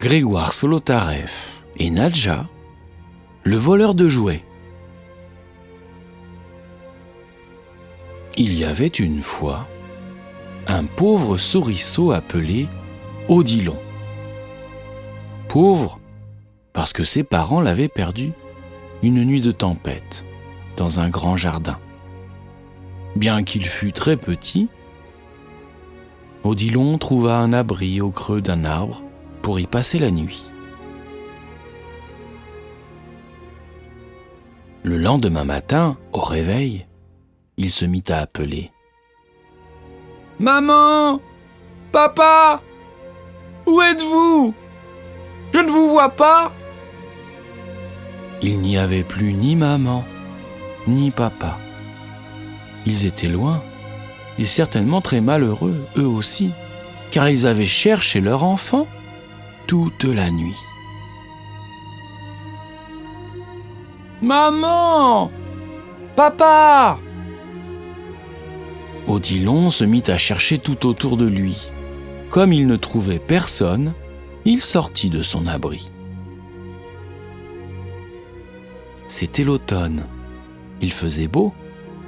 Grégoire Solotareff et Nadja, le voleur de jouets. Il y avait une fois un pauvre souriceau appelé Odilon. Pauvre parce que ses parents l'avaient perdu une nuit de tempête dans un grand jardin. Bien qu'il fût très petit, Odilon trouva un abri au creux d'un arbre pour y passer la nuit. Le lendemain matin, au réveil, il se mit à appeler. « Maman! Papa! Où êtes-vous? Je ne vous vois pas !» Il n'y avait plus ni maman, ni papa. Ils étaient loin et certainement très malheureux, eux aussi, car ils avaient cherché leur enfant toute la nuit. « Maman! Papa !» Odilon se mit à chercher tout autour de lui. Comme il ne trouvait personne, il sortit de son abri. C'était l'automne. Il faisait beau.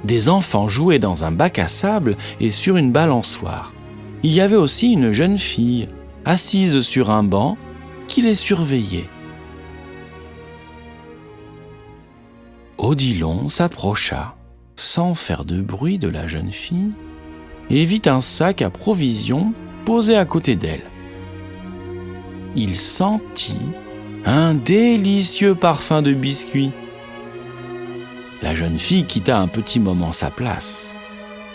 Des enfants jouaient dans un bac à sable et sur une balançoire. Il y avait aussi une jeune fille, assise sur un banc, qui les surveillait. Odilon s'approcha, sans faire de bruit, de la jeune fille et vit un sac à provisions posé à côté d'elle. Il sentit un délicieux parfum de biscuits. La jeune fille quitta un petit moment sa place.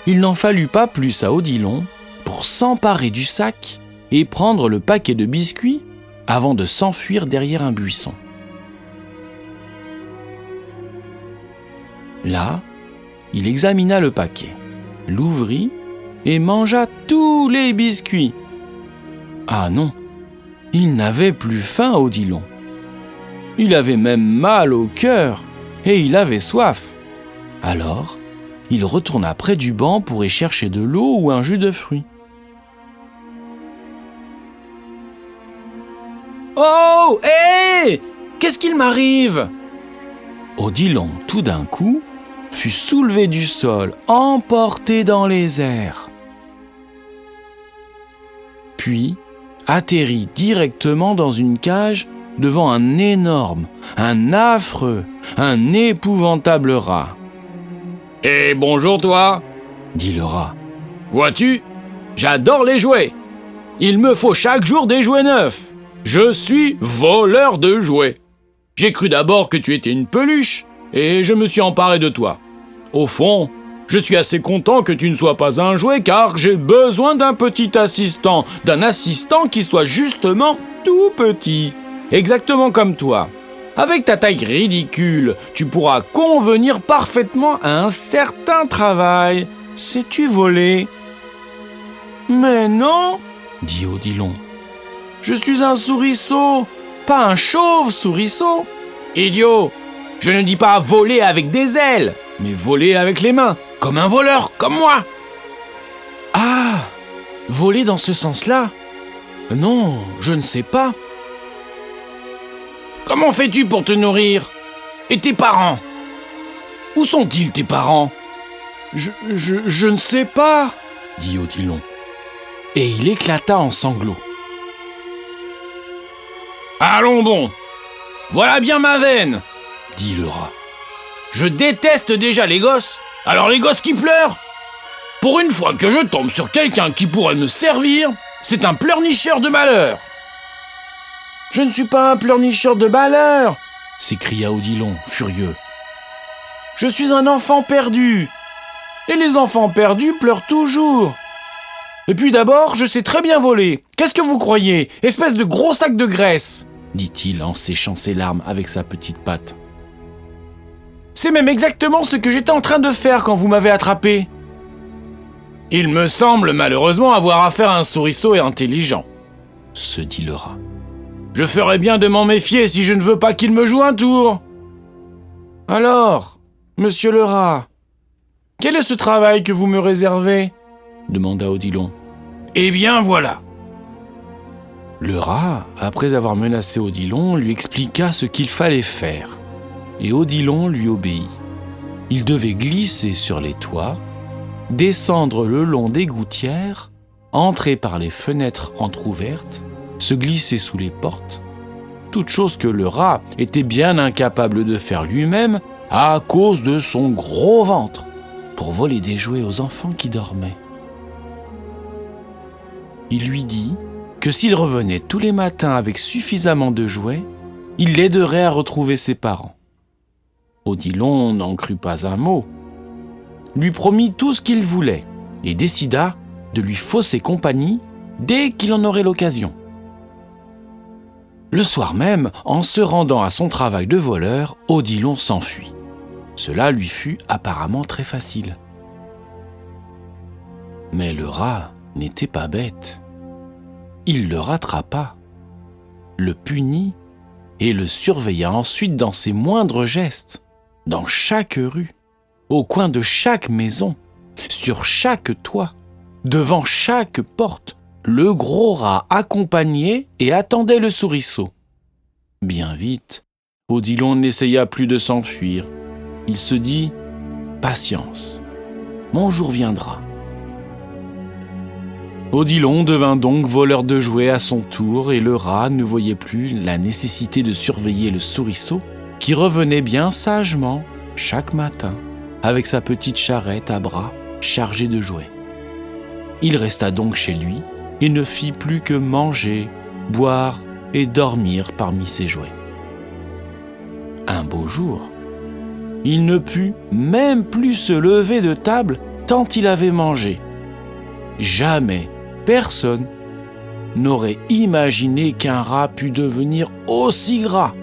Il n'en fallut pas plus à Odilon pour s'emparer du sac et prendre le paquet de biscuits avant de s'enfuir derrière un buisson. Là, il examina le paquet, l'ouvrit et mangea tous les biscuits. Ah non, il n'avait plus faim, Odilon. Il avait même mal au cœur et il avait soif. Alors, il retourna près du banc pour y chercher de l'eau ou un jus de fruits. « Oh, hé! Qu'est-ce qu'il m'arrive ?» Odilon, tout d'un coup, fut soulevé du sol, emporté dans les airs. Puis atterrit directement dans une cage devant un énorme, un affreux, un épouvantable rat. « Eh bonjour toi !» dit le rat. « Vois-tu, j'adore les jouets. Il me faut chaque jour des jouets neufs. Je suis voleur de jouets. J'ai cru d'abord que tu étais une peluche et je me suis emparé de toi. Au fond, je suis assez content que tu ne sois pas un jouet car j'ai besoin d'un petit assistant, d'un assistant qui soit justement tout petit, exactement comme toi. Avec ta taille ridicule, tu pourras convenir parfaitement à un certain travail. Sais-tu voler ? » ?»« Mais non, » dit Odilon. « Je suis un souriceau, pas un chauve-souriceau. »« Idiot, je ne dis pas voler avec des ailes, mais voler avec les mains, comme un voleur, comme moi. »« Ah, voler dans ce sens-là ? Non, je ne sais pas. »« Comment fais-tu pour te nourrir ? Et tes parents ? Où sont-ils tes parents ? » Je ne sais pas, dit Odilon. Et il éclata en sanglots. « Allons bon, voilà bien ma veine, dit le rat. Je déteste déjà les gosses, alors les gosses qui pleurent. Pour une fois que je tombe sur quelqu'un qui pourrait me servir, c'est un pleurnicheur de malheur. »« Je ne suis pas un pleurnicheur de malheur, s'écria Odilon, furieux. Je suis un enfant perdu. Et les enfants perdus pleurent toujours. Et puis d'abord, je sais très bien voler. Qu'est-ce que vous croyez, espèce de gros sac de graisse ?» dit-il en séchant ses larmes avec sa petite patte. « C'est même exactement ce que j'étais en train de faire quand vous m'avez attrapé. »« Il me semble malheureusement avoir affaire à un souriceau intelligent, » se dit le rat. « Je ferais bien de m'en méfier si je ne veux pas qu'il me joue un tour. »« Alors, monsieur le rat, quel est ce travail que vous me réservez ? » demanda Odilon. « Eh bien voilà. Le rat, après avoir menacé Odilon, lui expliqua ce qu'il fallait faire. Et Odilon lui obéit. Il devait glisser sur les toits, descendre le long des gouttières, entrer par les fenêtres entr'ouvertes, se glisser sous les portes, toute chose que le rat était bien incapable de faire lui-même à cause de son gros ventre, pour voler des jouets aux enfants qui dormaient. Il lui dit que s'il revenait tous les matins avec suffisamment de jouets, il l'aiderait à retrouver ses parents. Odilon n'en crut pas un mot, lui promit tout ce qu'il voulait et décida de lui fausser compagnie dès qu'il en aurait l'occasion. Le soir même, en se rendant à son travail de voleur, Odilon s'enfuit. Cela lui fut apparemment très facile. Mais le rat n'était pas bête. Il le rattrapa, le punit et le surveilla ensuite dans ses moindres gestes, dans chaque rue, au coin de chaque maison, sur chaque toit, devant chaque porte. Le gros rat accompagnait et attendait le souriceau. Bien vite, Odilon n'essaya plus de s'enfuir. Il se dit « Patience, mon jour viendra ». Odilon devint donc voleur de jouets à son tour et le rat ne voyait plus la nécessité de surveiller le souriceau qui revenait bien sagement chaque matin avec sa petite charrette à bras chargée de jouets. Il resta donc chez lui et ne fit plus que manger, boire et dormir parmi ses jouets. Un beau jour, il ne put même plus se lever de table tant il avait mangé. Jamais personne n'aurait imaginé qu'un rat pût devenir aussi gras.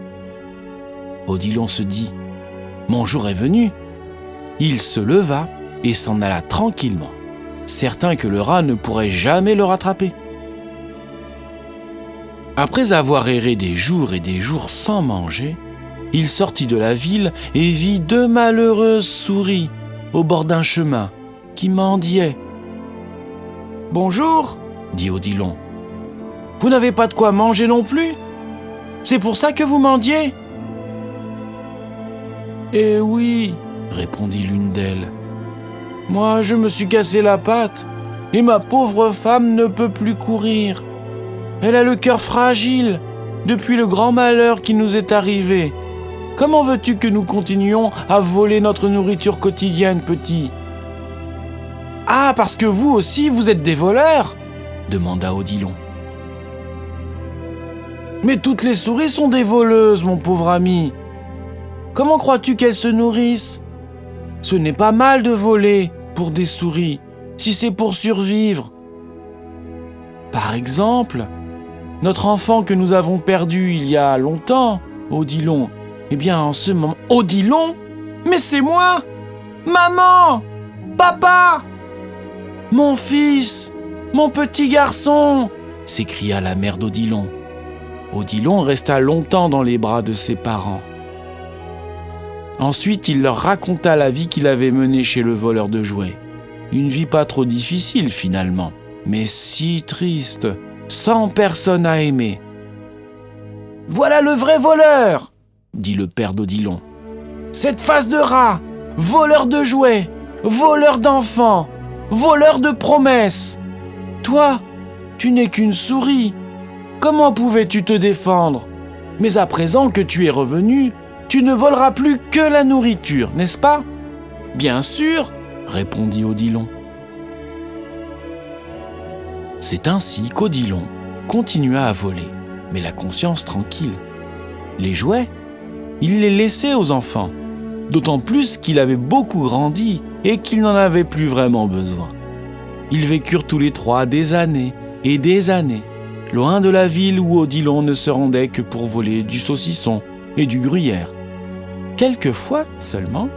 Odilon se dit « Mon jour est venu ». Il se leva et s'en alla tranquillement, certain que le rat ne pourrait jamais le rattraper. Après avoir erré des jours et des jours sans manger, il sortit de la ville et vit deux malheureuses souris au bord d'un chemin qui mendiaient. « Bonjour, dit Odilon. Vous n'avez pas de quoi manger non plus? C'est pour ça que vous mendiez? Eh oui, répondit l'une d'elles. Moi, je me suis cassé la patte et ma pauvre femme ne peut plus courir. Elle a le cœur fragile depuis le grand malheur qui nous est arrivé. Comment veux-tu que nous continuions à voler notre nourriture quotidienne, petit ? Ah, parce que vous aussi, vous êtes des voleurs ? Demanda Odilon. Mais toutes les souris sont des voleuses, mon pauvre ami. Comment crois-tu qu'elles se nourrissent ? Ce n'est pas mal de voler pour des souris, si c'est pour survivre. Par exemple, notre enfant que nous avons perdu il y a longtemps, Odilon, eh bien en ce moment... Odilon ? Mais c'est moi ! Maman ! Papa ! Mon fils ! Mon petit garçon ! S'écria la mère d'Odilon. Odilon resta longtemps dans les bras de ses parents. Ensuite, il leur raconta la vie qu'il avait menée chez le voleur de jouets. Une vie pas trop difficile finalement, mais si triste, sans personne à aimer. « Voilà le vrai voleur !» dit le père d'Odilon. « Cette face de rat, voleur de jouets, voleur d'enfants, voleur de promesses. Toi, tu n'es qu'une souris. Comment pouvais-tu te défendre ? Mais à présent que tu es revenu, tu ne voleras plus que la nourriture, n'est-ce pas ? » « Bien sûr, répondit Odilon. C'est ainsi qu'Odilon continua à voler, mais la conscience tranquille. Les jouets, il les laissait aux enfants, d'autant plus qu'il avait beaucoup grandi et qu'il n'en avait plus vraiment besoin. Ils vécurent tous les trois des années et des années, loin de la ville où Odilon ne se rendait que pour voler du saucisson et du gruyère. Quelquefois seulement,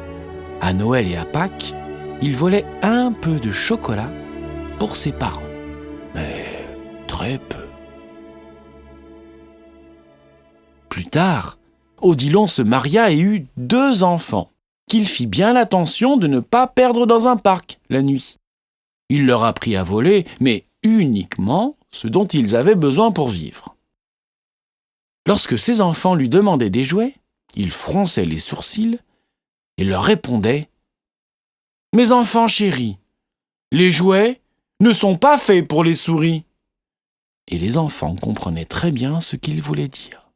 à Noël et à Pâques, il volait un peu de chocolat pour ses parents. Mais très peu. Plus tard, Odilon se maria et eut 2 enfants, qu'il fit bien attention de ne pas perdre dans un parc la nuit. Il leur apprit à voler, mais uniquement ce dont ils avaient besoin pour vivre. Lorsque ses enfants lui demandaient des jouets, il fronçait les sourcils et leur répondait « Mes enfants chéris, les jouets ne sont pas faits pour les souris !» Et les enfants comprenaient très bien ce qu'il voulait dire.